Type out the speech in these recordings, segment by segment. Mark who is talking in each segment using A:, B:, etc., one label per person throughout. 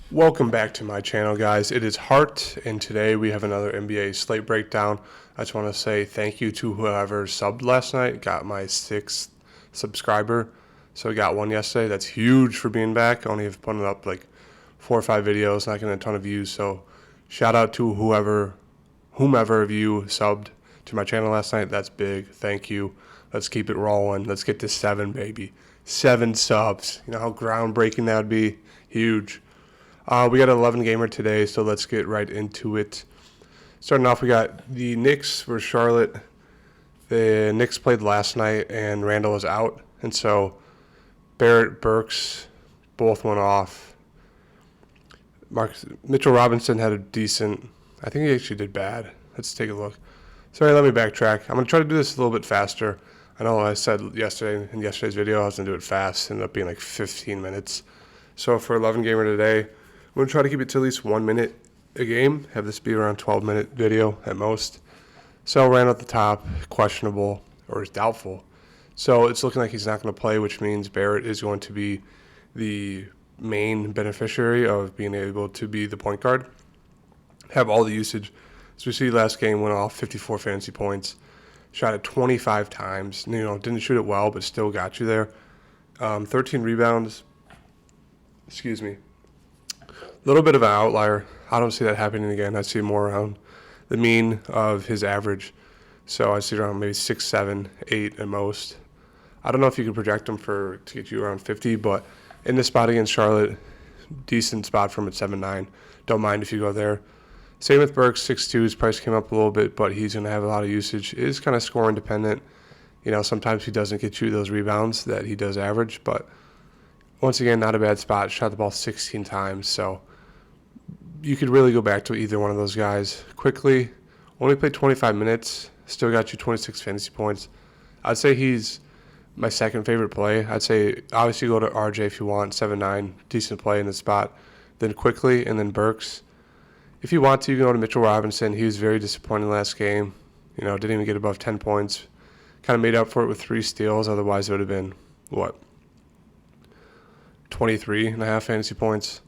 A: Welcome back to my channel, guys. It is Hart, and today we have another NBA Slate breakdown. I just want to say thank you to whoever subbed last night. Got my 6th subscriber, so I got one yesterday. That's huge for being back. I only have put up like 4 or 5 videos, not getting a ton of views. So shout out to whomever of you subbed to my channel last night. That's big. Thank you. Let's keep it rolling. Let's get to 7, baby. 7 subs. You know how groundbreaking that would be? Huge. We got an 11 gamer today, so let's get right into it. Starting off, we got the Knicks versus Charlotte. The Knicks played last night, and Randall was out, and so Barrett, Burks, both went off. Mitchell Robinson had a decent. I think he actually did bad. Let's take a look. Sorry, let me backtrack. I'm going to try to do this a little bit faster. I know I said yesterday in yesterday's video I was going to do it fast. It ended up being like 15 minutes. So for 11 gamer today, I'm going to try to keep it to at least 1 minute a game. Have this be around 12-minute video at most. So ran at the top, questionable or is doubtful. So it's looking like he's not going to play, which means Barrett is going to be the main beneficiary of being able to be the point guard. Have all the usage. As we see, last game went off 54 fantasy points. Shot it 25 times. Didn't shoot it well, but still got you there. 13 rebounds. Excuse me. A little bit of an outlier. I don't see that happening again. I see more around the mean of his average. So I see around maybe 6, 7, 8 at most. I don't know if you can project him to get you around 50, but in this spot against Charlotte, decent spot for him at 7-9. Don't mind if you go there. Same with Burks, 6'2". His price came up a little bit, but he's going to have a lot of usage. It is kind of scoring dependent. Sometimes he doesn't get you those rebounds that he does average, but once again, not a bad spot. Shot the ball 16 times, so you could really go back to either one of those guys quickly. Only played 25 minutes, still got you 26 fantasy points. I'd say he's my second favorite play. I'd say obviously go to RJ if you want, 7-9, decent play in the spot. Then quickly, and then Burks. If you want to, you can go to Mitchell Robinson. He was very disappointing last game. Didn't even get above 10 points. Kind of made up for it with 3 steals. Otherwise, it would have been, 23 and a half fantasy points.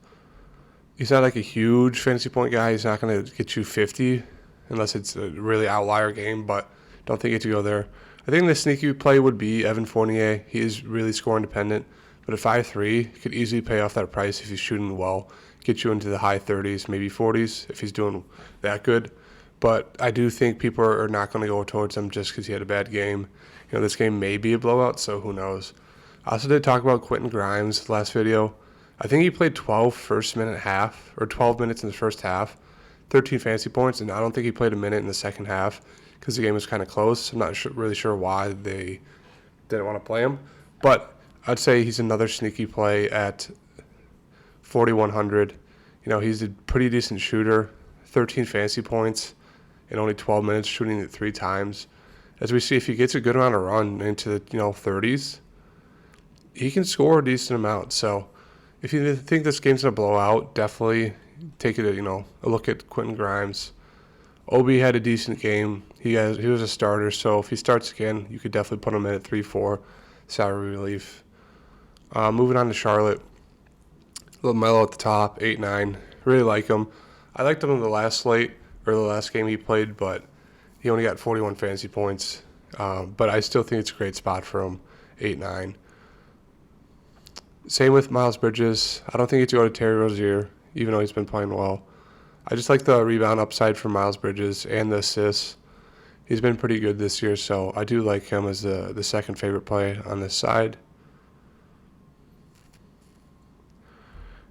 A: He's not like a huge fantasy point guy. He's not going to get you 50 unless it's a really outlier game, but don't think you have to go there. I think the sneaky play would be Evan Fournier. He is really scoring dependent, but at 5'3", he could easily pay off that price if he's shooting well, get you into the high 30s, maybe 40s if he's doing that good. But I do think people are not going to go towards him just because he had a bad game. This game may be a blowout, so who knows. I also did talk about Quentin Grimes last video. I think he played 12 minutes in the first half, 13 fantasy points, and I don't think he played a minute in the second half because the game was kind of close. I'm not really sure why they didn't want to play him, but I'd say he's another sneaky play at 4,100. He's a pretty decent shooter, 13 fantasy points in only 12 minutes, shooting it 3 times. As we see, if he gets a good amount of run into the 30s, he can score a decent amount. So if you think this game's going to blow out, definitely take it, a look at Quentin Grimes. Obi had a decent game. He was a starter, so if he starts again, you could definitely put him in at 3-4 salary relief. Moving on to Charlotte. A little mellow at the top, 8-9. Really like him. I liked him in the last slate, or the last game he played, but he only got 41 fantasy points. But I still think it's a great spot for him, 8-9. Same with Miles Bridges. I don't think it's to go to Terry Rozier, even though he's been playing well. I just like the rebound upside for Miles Bridges and the assists. He's been pretty good this year, so I do like him as the second favorite play on this side.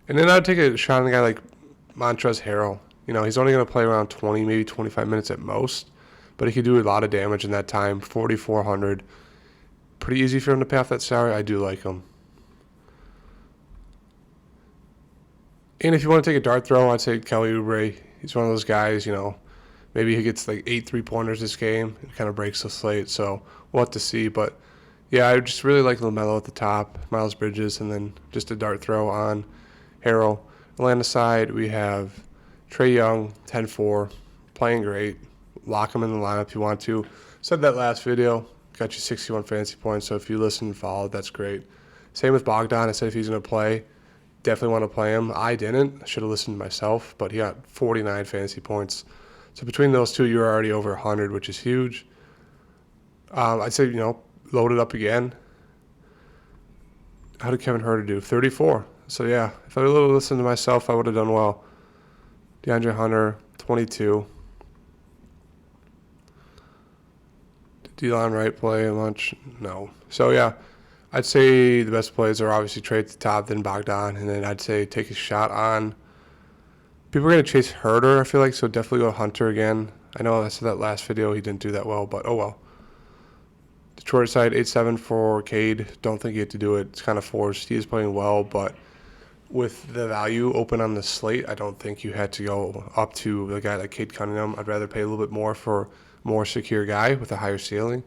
A: And then I'd take a shot on a guy like Montrezl Harrell. He's only going to play around 20, maybe 25 minutes at most, but he could do a lot of damage in that time, 4,400. Pretty easy for him to pay off that salary. I do like him. And if you want to take a dart throw, I'd say Kelly Oubre. He's one of those guys, maybe he gets like 8 3-pointers this game. It kind of breaks the slate, so we'll have to see. But, yeah, I just really like LaMelo at the top, Miles Bridges, and then just a dart throw on Harrell. Atlanta side, we have Trae Young, 10-4, playing great. Lock him in the lineup if you want to. Said that last video, got you 61 fantasy points, so if you listen and follow, that's great. Same with Bogdan. I said if he's going to play, definitely want to play him. I didn't. I should have listened to myself, but he got 49 fantasy points. So between those two, you're already over 100, which is huge. I'd say, load it up again. How did Kevin Huerter do? 34. So, yeah, if I would have listened to myself, I would have done well. DeAndre Hunter, 22. Did Delon Wright play much? No. So, yeah, I'd say the best plays are obviously Trey at the top, then Bogdan, and then I'd say take a shot on. People are going to chase Huerter, I feel like, so definitely go Hunter again. I know I said that last video, he didn't do that well, but oh well. Detroit side, 8-7 for Cade. Don't think he had to do it. It's kind of forced. He is playing well, but with the value open on the slate, I don't think you had to go up to the guy like Cade Cunningham. I'd rather pay a little bit more for a more secure guy with a higher ceiling.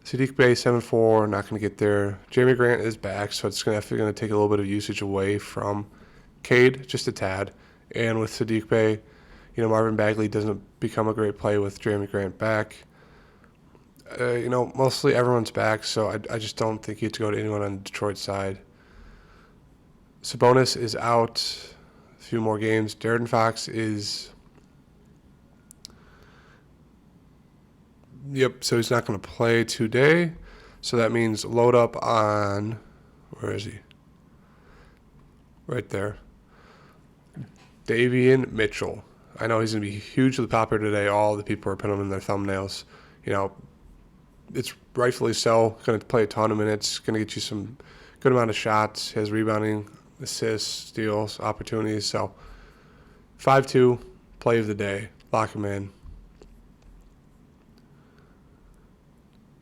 A: Saddiq Bey, 7-4, not going to get there. Jeremy Grant is back, so it's going to take a little bit of usage away from Cade, just a tad. And with Saddiq Bey, Marvin Bagley doesn't become a great play with Jeremy Grant back. Mostly everyone's back, so I just don't think you have to go to anyone on the Detroit side. Sabonis is out a few more games. De'Aaron Fox is... Yep, so he's not going to play today. So that means load up on... Where is he? Right there. Davion Mitchell. I know he's going to be hugely popular today. All the people are putting him in their thumbnails. It's rightfully so. Going to play a ton of minutes. Going to get you some good amount of shots. He has rebounding, assists, steals, opportunities. So 5-2, play of the day. Lock him in.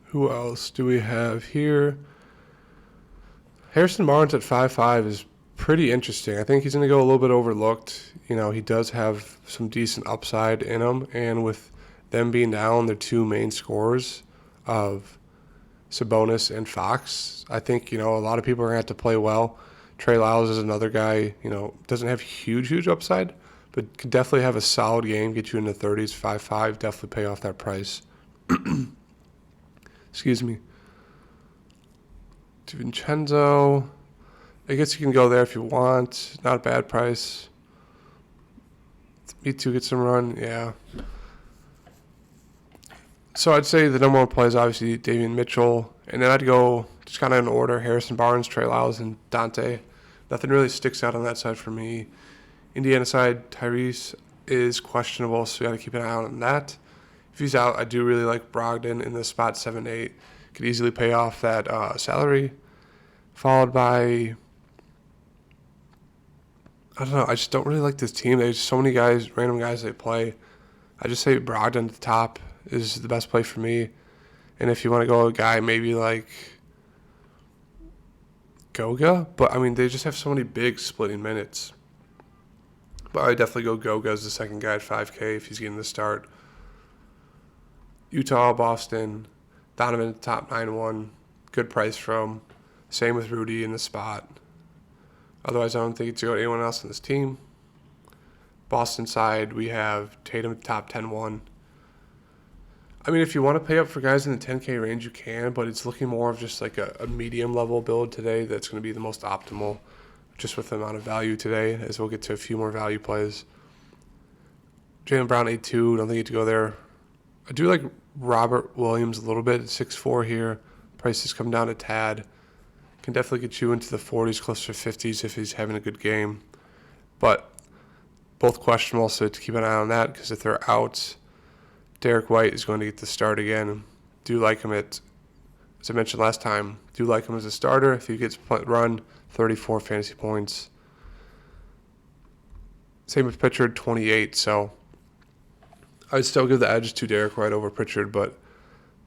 A: Who else do we have here? Harrison Barnes at 5-5 is pretty interesting. I think he's going to go a little bit overlooked. He does have some decent upside in him. And with them being down, their two main scorers of Sabonis and Fox, I think, a lot of people are going to have to play well. Trey Lyles is another guy, doesn't have huge upside, but could definitely have a solid game, get you in the 30s, 5-5, definitely pay off that price. Excuse me. DiVincenzo, I guess you can go there if you want. Not a bad price. Me too, get some run, yeah. So I'd say the number one play is obviously Davion Mitchell, and then I'd go just kind of in order: Harrison Barnes, Trey Lyles, and Dante. Nothing really sticks out on that side for me. Indiana side, Tyrese is questionable, so you got to keep an eye out on that. If he's out, I do really like Brogdon in the spot 7-8. Could easily pay off that salary. Followed by, I don't know, I just don't really like this team. There's so many guys, random guys they play. I just say Brogdon at the top is the best play for me. And if you want to go a guy maybe like Goga, but they just have so many big splitting minutes. But I definitely go Goga as the second guy at 5K if he's getting the start. Utah, Boston, Donovan at the top 9-1. Good price from. Same with Rudy in the spot. Otherwise, I don't think it's going to go to anyone else on this team. Boston side, we have Tatum at the top 10-1. If you want to pay up for guys in the 10K range, you can, but it's looking more of just like a medium level build today that's going to be the most optimal, just with the amount of value today, as we'll get to a few more value plays. Jaylen Brown 8-2, don't think you have to go there. I do like Robert Williams a little bit at 6-4 here. Prices come down a tad. Can definitely get you into the 40s, close to 50s if he's having a good game. But both questionable, so to keep an eye on that, because if they're out, Derek White is going to get the start again. Do like him as I mentioned last time, do like him as a starter. If he gets run, 34 fantasy points. Same with Pritchard, 28. So I'd still give the edge to Derek White over Pritchard, but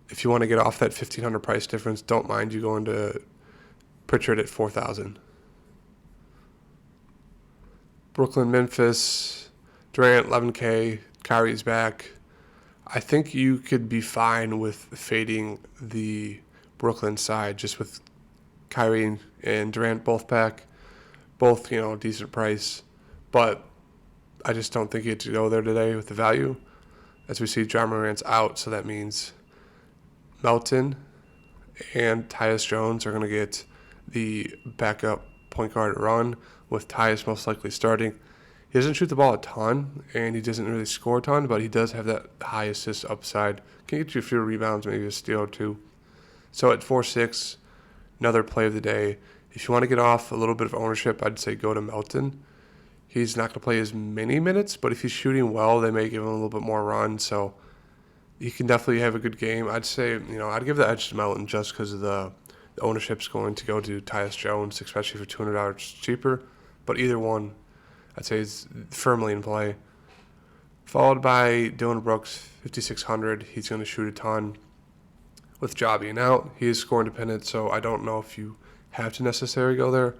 A: if you want to get off that $1,500 price difference, don't mind you going to Pritchard at 4,000. Brooklyn, Memphis, Durant, 11K, Kyrie's back. I think you could be fine with fading the Brooklyn side just with Kyrie and Durant both back. Both, decent price. But I just don't think you have to go there today with the value. As we see, John Morant's out, so that means Melton and Tyus Jones are going to get the backup point guard run with Tyus most likely starting. He doesn't shoot the ball a ton, and he doesn't really score a ton, but he does have that high assist upside. Can get you a few rebounds, maybe a steal or two. So at 4-6, another play of the day. If you want to get off a little bit of ownership, I'd say go to Melton. He's not going to play as many minutes, but if he's shooting well, they may give him a little bit more run. So he can definitely have a good game. I'd say, I'd give the edge to Melton just because of the ownership's going to go to Tyus Jones, especially for $200 cheaper. But either one, I'd say is firmly in play. Followed by Dylan Brooks, 5,600. He's going to shoot a ton. With Ja being out, he is score independent, so I don't know if you have to necessarily go there.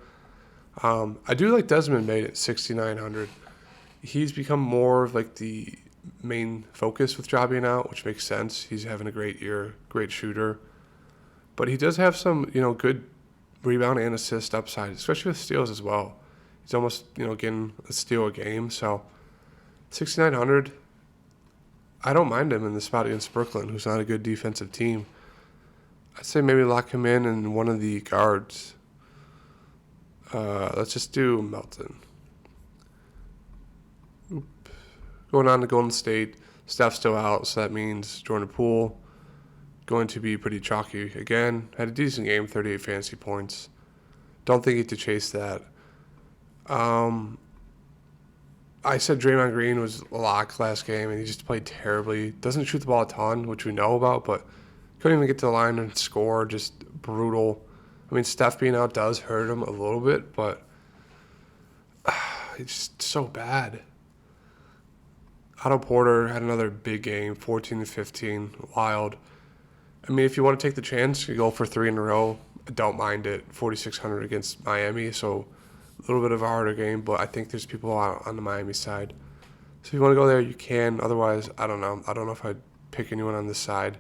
A: I do like Desmond Bane at 6,900. He's become more of like the main focus with Ja being out, which makes sense. He's having a great year, great shooter. But he does have some, good rebound and assist upside, especially with steals as well. He's almost, getting a steal a game. So 6,900, I don't mind him in the spot against Brooklyn, who's not a good defensive team. I'd say maybe lock him in one of the guards. Let's just do Melton. Going on to Golden State. Steph's still out, so that means Jordan Poole going to be pretty chalky again. Had a decent game, 38 fantasy points. Don't think he had to chase that. I said Draymond Green was a lock last game, and he just played terribly. Doesn't shoot the ball a ton, which we know about, but couldn't even get to the line and score. Just brutal. I mean, Steph being out does hurt him a little bit, but it's just so bad. Otto Porter had another big game, 14-15, wild. I mean, if you want to take the chance, you go for 3 in a row. I don't mind it. 4,600 against Miami, so a little bit of a harder game, but I think there's people out on the Miami side. So if you want to go there, you can. Otherwise, I don't know. I don't know if I'd pick anyone on this side.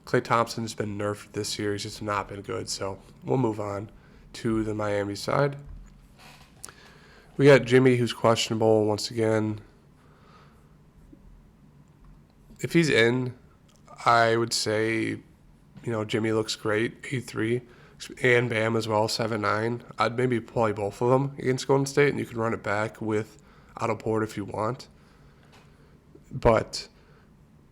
A: Klay Thompson's been nerfed this year. He's just not been good, so we'll move on to the Miami side. We got Jimmy, who's questionable once again. If he's in, I would say, Jimmy looks great, 8-3, and Bam as well, 7-9. I'd maybe play both of them against Golden State, and you can run it back with Otto Porter if you want. But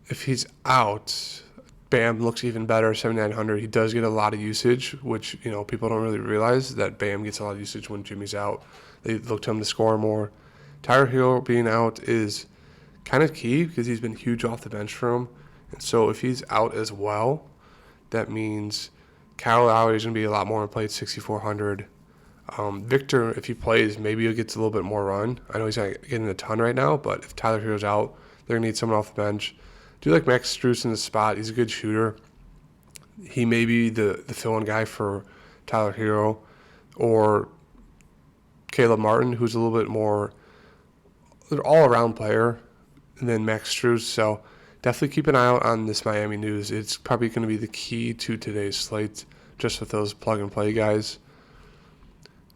A: if he's out, Bam looks even better, 7,900. He does get a lot of usage, which, people don't really realize that Bam gets a lot of usage when Jimmy's out. They look to him to score more. Tyler Hero being out is kind of key because he's been huge off the bench for him. And so if he's out as well, that means Kyle Lowry is going to be a lot more in play at 6,400. Victor, if he plays, maybe he gets a little bit more run. I know he's not getting a ton right now, but if Tyler Hero's out, they're going to need someone off the bench. Do you like Max Strus in the spot? He's a good shooter. He may be the fill-in guy for Tyler Hero, or Caleb Martin, who's a little bit more an all-around player than Max Strus. So definitely keep an eye out on this Miami news. It's probably going to be the key to today's slate, just with those plug-and-play guys.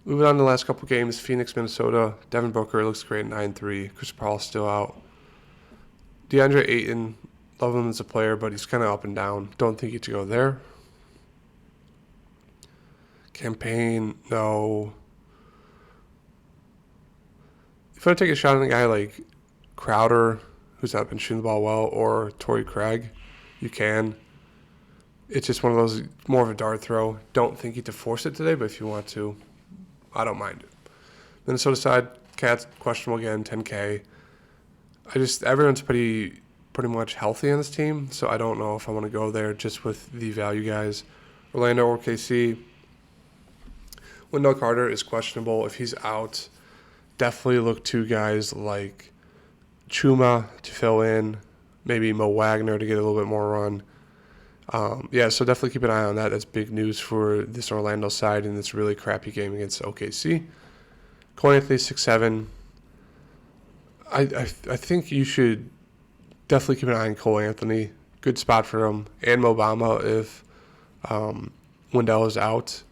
A: Moving on to the last couple games, Phoenix, Minnesota. Devin Booker looks great at 9-3. Chris Paul's still out. DeAndre Ayton, love him as a player, but he's kind of up and down. Don't think you to go there. Campaign, no. If you want to take a shot on a guy like Crowder, who's not been shooting the ball well, or Torrey Craig, you can. It's just one of those, more of a dart throw. Don't think you have to force it today, but if you want to, I don't mind it. Minnesota side, Cat's questionable again, 10K. Everyone's pretty much healthy on this team, so I don't know if I want to go there just with the value guys. Orlando or KC. Wendell Carter is questionable. If he's out, definitely look to guys like Chuma to fill in, maybe Mo Wagner to get a little bit more run. So definitely keep an eye on that. That's big news for this Orlando side in this really crappy game against OKC. Cole Anthony, 6'7". I think you should definitely keep an eye on Cole Anthony. Good spot for him. And Mo Bamba if Wendell is out.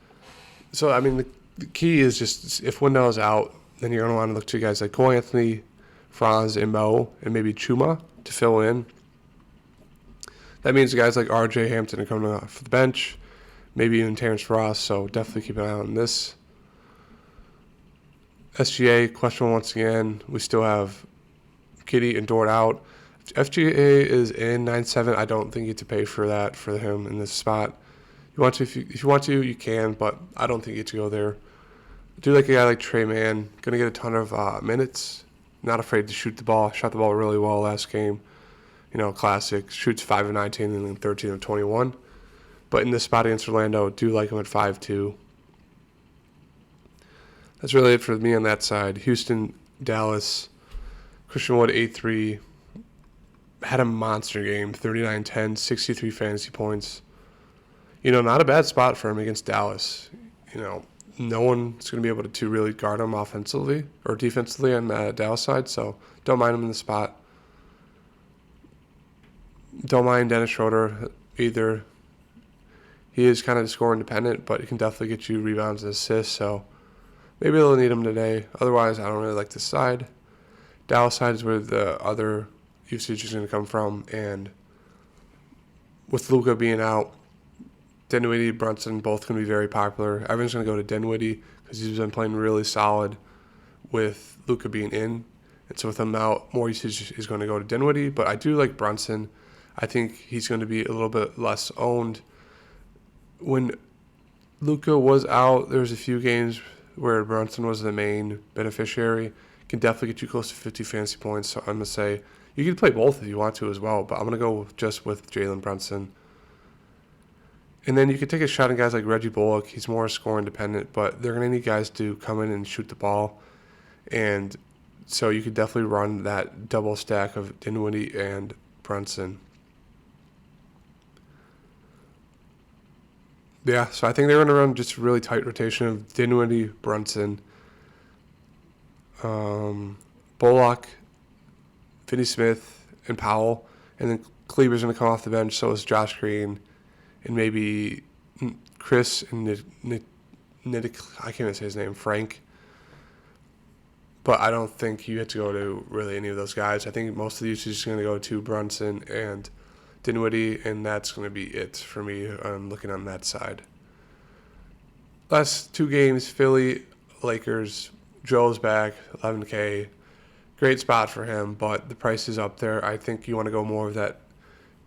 A: So, I mean, the key is just if Wendell is out, then you're going to want to look to guys like Cole Anthony, Franz, and Mo, and maybe Chuma to fill in. That means guys like RJ Hampton are coming off the bench, maybe even Terrence Ross, so definitely keep an eye on this. SGA, questionable once again. We still have Kitty and Dort out. FGA is in 9-7. I don't think you get to pay for that for him in this spot. You want to, if you want to, you can, but I don't think you get to go there. I do like a guy like Trey Mann, gonna get a ton of minutes. Not afraid to shoot the ball. Shot the ball really well last game. Classic. Shoots 5 of 19 and then 13 of 21. But in this spot against Orlando, do like him at 5-2. That's really it for me on that side. Houston, Dallas, Christian Wood 8-3. Had a monster game, 39-10, 63 fantasy points. Not a bad spot for him against Dallas. No one's going to be able to really guard him offensively or defensively on the Dallas side, so don't mind him in the spot. Don't mind Dennis Schroeder either. He is kind of score independent, but he can definitely get you rebounds and assists, so maybe they'll need him today. Otherwise, I don't really like this side. Dallas side is where the other usage is going to come from, and with Luka being out, Dinwiddie, Brunson, both going to be very popular. Everyone's going to go to Dinwiddie because he's been playing really solid with Luka being in. And so with him out, more usage is going to go to Dinwiddie. But I do like Brunson. I think he's going to be a little bit less owned. When Luka was out, there was a few games where Brunson was the main beneficiary. Can definitely get you close to 50 fantasy points. So I'm going to say you can play both if you want to as well. But I'm going to go just with Jalen Brunson. And then you could take a shot at guys like Reggie Bullock. He's more score independent, but they're going to need guys to come in and shoot the ball. And so you could definitely run that double stack of Dinwiddie and Brunson. Yeah, so I think they're going to run just a really tight rotation of Dinwiddie, Brunson, Bullock, Finney Smith, and Powell. And then Kleber's going to come off the bench, so is Josh Green. And maybe Chris and I can't even say his name, Frank. But I don't think you have to go to really any of those guys. I think most of the usage is going to go to Brunson and Dinwiddie, and that's going to be it for me. I'm looking on that side. Last two games, Philly, Lakers. Joe's back, 11K. Great spot for him, but the price is up there. I think you want to go more of that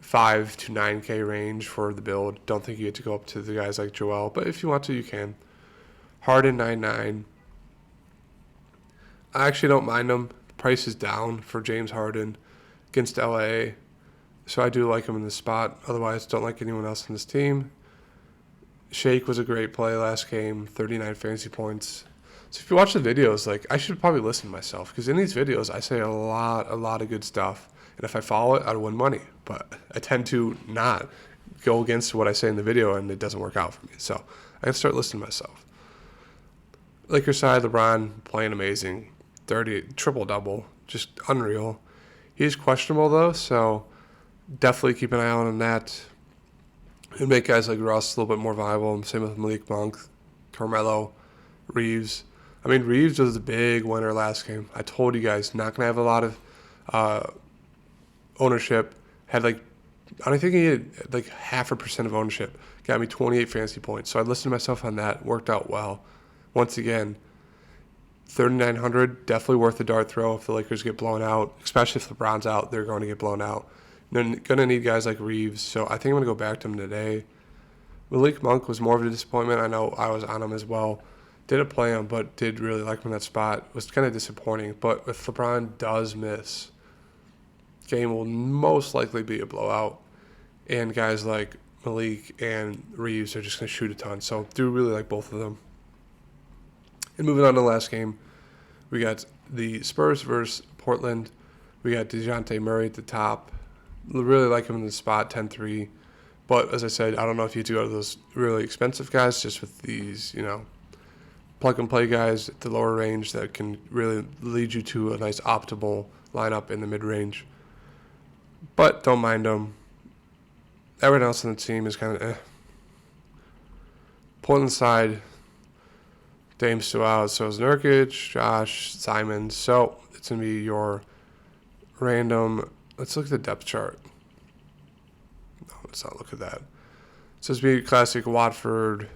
A: 5 to 9K range for the build. Don't think you get to go up to the guys like Joel, but if you want to, you can. Harden 9-9. I actually don't mind him. The price is down for James Harden against LA, so I do like him in this spot. Otherwise, don't like anyone else in this team. Shake was a great play last game, 39 fantasy points. So if you watch the videos, I should probably listen to myself, because in these videos I say a lot of good stuff. And if I follow it, I'd win money. But I tend to not go against what I say in the video, and it doesn't work out for me. So I got to start listening to myself. Lakers side, LeBron playing amazing. 30, triple-double, just unreal. He's questionable, though, so definitely keep an eye out on that. And make guys like Russ a little bit more viable. Same with Malik Monk, Carmelo, Reeves. Reeves was the big winner last game. I told you guys, not going to have a lot of ownership. Had I think he had 0.5% of ownership. Got me 28 fantasy points. So I listened to myself on that. Worked out well. Once again, 3,900, definitely worth the dart throw if the Lakers get blown out. Especially if LeBron's out, they're going to get blown out. They're going to need guys like Reeves. So I think I'm going to go back to him today. Malik Monk was more of a disappointment. I know I was on him as well. Didn't play him, but did really like him in that spot. Was kind of disappointing. But if LeBron does miss, game will most likely be a blowout, and guys like Malik and Reeves are just going to shoot a ton. So do really like both of them. And moving on to the last game, we got the Spurs versus Portland. We got DeJounte Murray at the top. Really like him in the spot, 10-3. But as I said, I don't know if you have to go to those really expensive guys, just with these, plug-and-play guys at the lower range that can really lead you to a nice optimal lineup in the mid-range. But don't mind them. Everyone else on the team is kind of eh. Portland side, Dame's still out. So is Nurkic, Josh, Simon. So it's going to be your random. Let's look at the depth chart. No, let's not look at that. It's supposed to be classic Watford,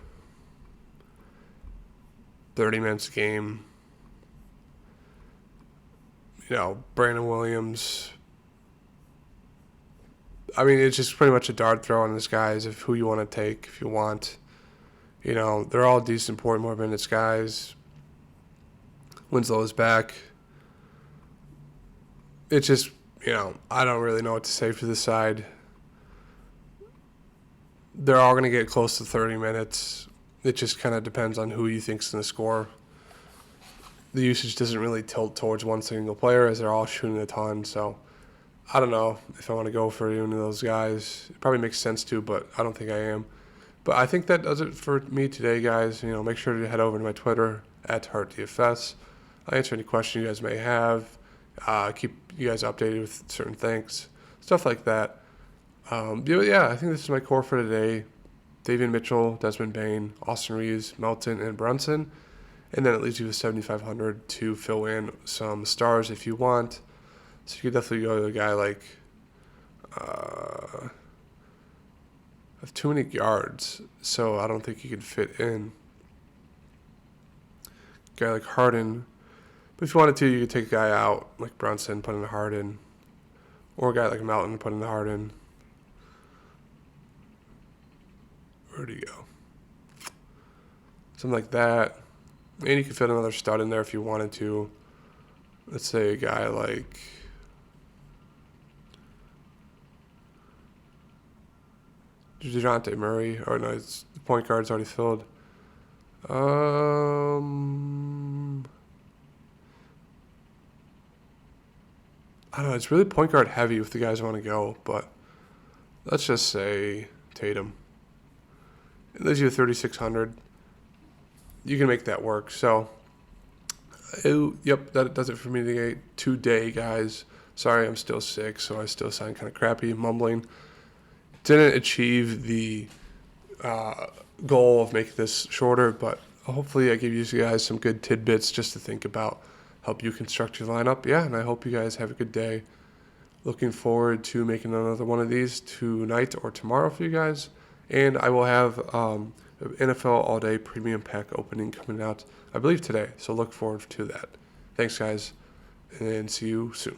A: 30 minutes a game. Brandon Williams. I mean, it's just pretty much a dart throw on this guys of who you want to take if you want. They're all decent point more minutes guys. Winslow is back. It's just, I don't really know what to say for this side. They're all going to get close to 30 minutes. It just kind of depends on who you think's going to score. The usage doesn't really tilt towards one single player as they're all shooting a ton. So I don't know if I want to go for any of those guys. It probably makes sense to, but I don't think I am. But I think that does it for me today, guys. Make sure to head over to my Twitter @HeartDFS. I'll answer any questions you guys may have. Keep you guys updated with certain things, stuff like that. Yeah, I think this is my core for today. Davion Mitchell, Desmond Bane, Austin Reeves, Melton, and Brunson. And then it leaves you with 7,500 to fill in some stars if you want. So you could definitely go to a guy like have too many yards, so I don't think you could fit in a guy like Harden. But if you wanted to, you could take a guy out like Brunson, put in Harden, or a guy like Melton, put in Harden. Where'd he go? Something like that. And you could fit another stud in there if you wanted to. Let's say a guy like DeJounte Murray. Or no, the point guard's already filled. I don't know. It's really point guard heavy if the guys want to go. But let's just say Tatum. It leaves you 3,600. You can make that work. So, that does it for me today, guys. Sorry, I'm still sick, so I still sound kind of crappy, mumbling. Didn't achieve the goal of making this shorter, but hopefully I give you guys some good tidbits just to think about, help you construct your lineup. Yeah, and I hope you guys have a good day. Looking forward to making another one of these tonight or tomorrow for you guys. And I will have NFL All Day Premium Pack opening coming out, I believe, today. So look forward to that. Thanks, guys, and see you soon.